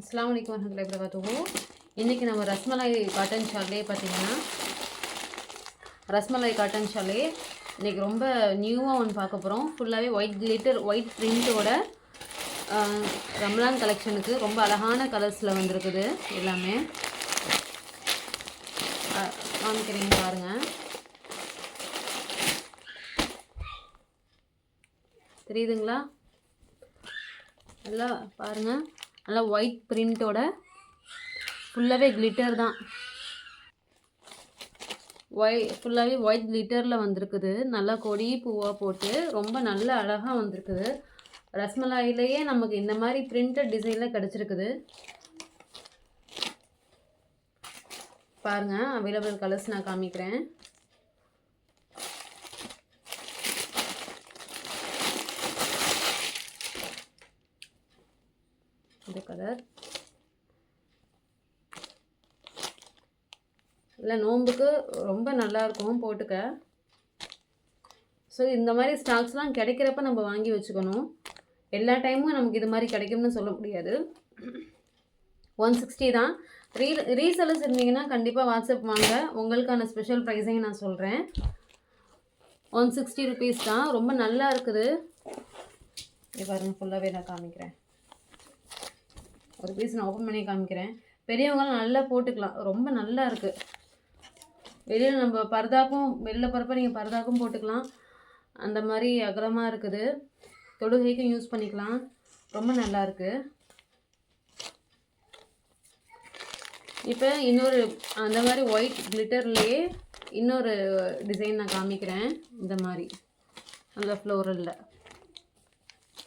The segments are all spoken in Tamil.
அஸ்ஸலாமு அலைக்கும் வரஹ்மத்துல்லாஹி வபரகாத்துஹு. இன்றைக்கி நம்ம ரஸ்மலாய் காட்டன் ஷால்லே பார்த்தீங்கன்னா, ரஸ்மலாய் காட்டன் ஷால்லே இன்றைக்கி ரொம்ப நியூவாக ஒன்று பார்க்க போகிறோம். ஃபுல்லாகவே ஒயிட் கிளிட்டர் ஒயிட் பிரிண்ட்டோட ரம்லான் கலெக்ஷனுக்கு ரொம்ப அழகான கலர்ஸில் வந்திருக்குது. எல்லாமே காமிக்கிறீங்க பாருங்கள். தெரியுதுங்களா? நல்லா பாருங்கள். நல்லா ஒயிட் பிரிண்ட்டோட ஃபுல்லாகவே கிளிட்டர் தான். ஃபுல்லாகவே ஒயிட் கிளிட்டரில் வந்திருக்குது. நல்லா கொடி பூவாக போட்டு ரொம்ப நல்ல அழகாக வந்திருக்குது. ரஸ்மலாயிலேயே நமக்கு இந்த மாதிரி பிரிண்டட் டிசைனில் கிடச்சிருக்குது. பாருங்கள், அவைலபிள் கலர்ஸ் நான் காமிக்கிறேன். இந்த கலர் இல்லை, நோம்புக்கு ரொம்ப நல்லாயிருக்கும் போட்டுக்க. ஸோ இந்த மாதிரி ஸ்டாக்ஸ்லாம் கிடைக்கிறப்ப நம்ம வாங்கி வச்சுக்கணும். எல்லா டைமும் நமக்கு இது மாதிரி கிடைக்கும்னு சொல்ல முடியாது. 160 தான். ரீசெல்லர்ஸ் இருந்தீங்கன்னா கண்டிப்பாக வாட்ஸ்அப் வாங்க. உங்களுக்கான ஸ்பெஷல் ப்ரைஸையும் நான் சொல்கிறேன். 160 ருபீஸ் தான். ரொம்ப நல்லா இருக்குது. இது பாருங்கள், ஃபுல்லாகவே நான் காமிக்கிறேன். ஒரு பீஸ் நான் ஓப்பன் பண்ணி காமிக்கிறேன். பெரியவங்களாம் நல்லா போட்டுக்கலாம். ரொம்ப நல்லா இருக்குது. வெளியில் நம்ம பர்தாக்கும் வெளில போகிறப்ப நீங்கள் பர்தாக்கும் போட்டுக்கலாம். அந்த மாதிரி அகலமாக இருக்குது. தொடுகைக்கும் யூஸ் பண்ணிக்கலாம். ரொம்ப நல்லா இருக்குது. இப்போ இன்னொரு அந்த மாதிரி ஒயிட் கிளிட்டர்லேயே இன்னொரு டிசைன் நான் காமிக்கிறேன். இந்த மாதிரி நல்ல ஃப்ளோரலில்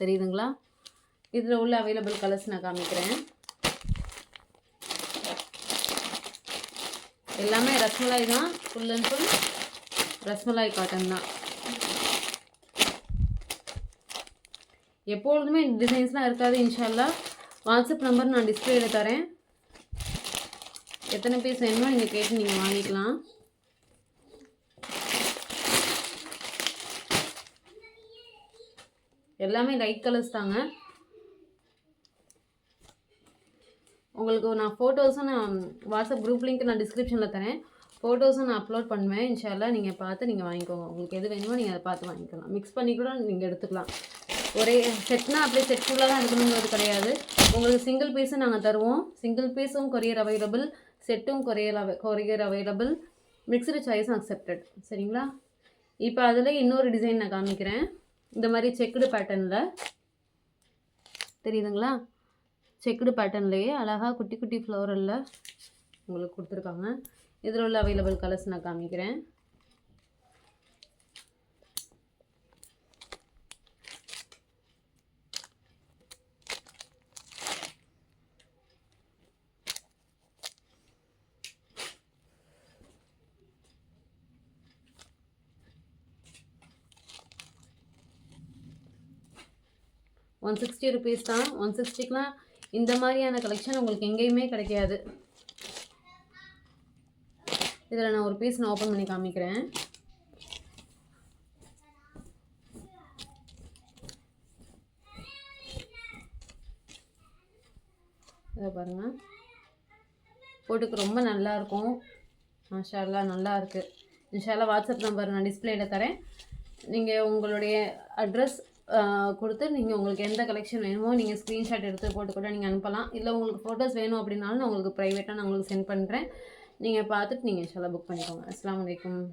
தெரியுதுங்களா? இதில் உள்ள அவைலபிள் கலர்ஸ் நான் காமிக்கிறேன். எல்லாமே ரஸ்மலாய் தான். Full and full rasmalai cotton தான். எப்பொழுதுமே டிசைன்ஸ்லாம் இருக்காது. இன்ஷால்லா வாட்ஸ்அப் நம்பர் நான் டிஸ்பிளேயில் தரேன். எத்தனை பீஸ் வேணுமோ நீங்கள் கேட்டு நீங்கள் வாங்கிக்கலாம். எல்லாமே லைட் கலர்ஸ் தாங்க. உங்களுக்கு நான் ஃபோட்டோஸும் நான் வாட்ஸ்அப் குரூப் லிங்க் நான் டிஸ்கிரிப்ஷனில் தரேன். ஃபோட்டோஸும் நான் அப்லோட் பண்ணுவேன். இன்ஷால்லா நீங்கள் பார்த்து நீங்கள் வாங்கிக்கோங்க. உங்களுக்கு எது வேணுமோ நீங்கள் அதை பார்த்து வாங்கிக்கலாம். மிக்ஸ் பண்ணி கூட நீங்கள் எடுத்துக்கலாம். ஒரே செட்னா அப்படியே செட் ஃபுல்லாக தான் எடுக்கணுங்கிறது கிடையாது. உங்களுக்கு சிங்கிள் பீஸும் நாங்கள் தருவோம். சிங்கிள் பீஸும் கொரியர் அவைலபிள், செட்டும் கொரியர் அவைலபிள், மிக்ஸ்டு சாய்ஸும் அக்செப்டட். சரிங்களா? இப்போ அதில் இன்னொரு டிசைன் நான் காமிக்கிறேன். இந்த மாதிரி செக்குடு பேட்டர்னில் தெரியுதுங்களா? செக்குடு பேட்டர்ன்லேயே அழகாக குட்டி குட்டி ஃப்ளோரலில் உங்களுக்கு கொடுத்துருக்காங்க. இதில் உள்ள அவைலபிள் கலர்ஸ் நான் காமிக்கிறேன். ₹160 தான். 160க்குலாம் இந்த மாதிரியான கலெக்ஷன் உங்களுக்கு எங்கேயுமே கிடைக்காது. இதில் நான் ஒரு பீஸ் நான் ஓப்பன் பண்ணி காமிக்கிறேன். இதை பாருங்கள், போட்டுக்கு ரொம்ப நல்லாயிருக்கும். மாஷா அல்லாஹ் நல்லா இருக்குது. இன்ஷால்லா வாட்ஸ்அப் நம்பர் நான் டிஸ்பிளேயில் தரேன். நீங்கள் உங்களுடைய அட்ரஸ் கொடுத்து நீங்கள் உங்களுக்கு எந்த கலெக்ஷன் வேணுமோ நீங்கள் ஸ்க்ரீன்ஷாட் எடுத்து போட்டு கூட நீங்கள் அனுப்பலாம். இல்லை உங்களுக்கு ஃபோட்டோஸ் வேணும் அப்படின்னாலும் நான் உங்களுக்கு ப்ரைவேட்டாக நான் உங்களுக்கு சென்ட் பண்ணுறேன். நீங்கள் பார்த்துட்டு நீங்கள் இன்ஷால்லா புக் பண்ணிக்கோங்க. அஸ்ஸலாமு அலைக்கும்.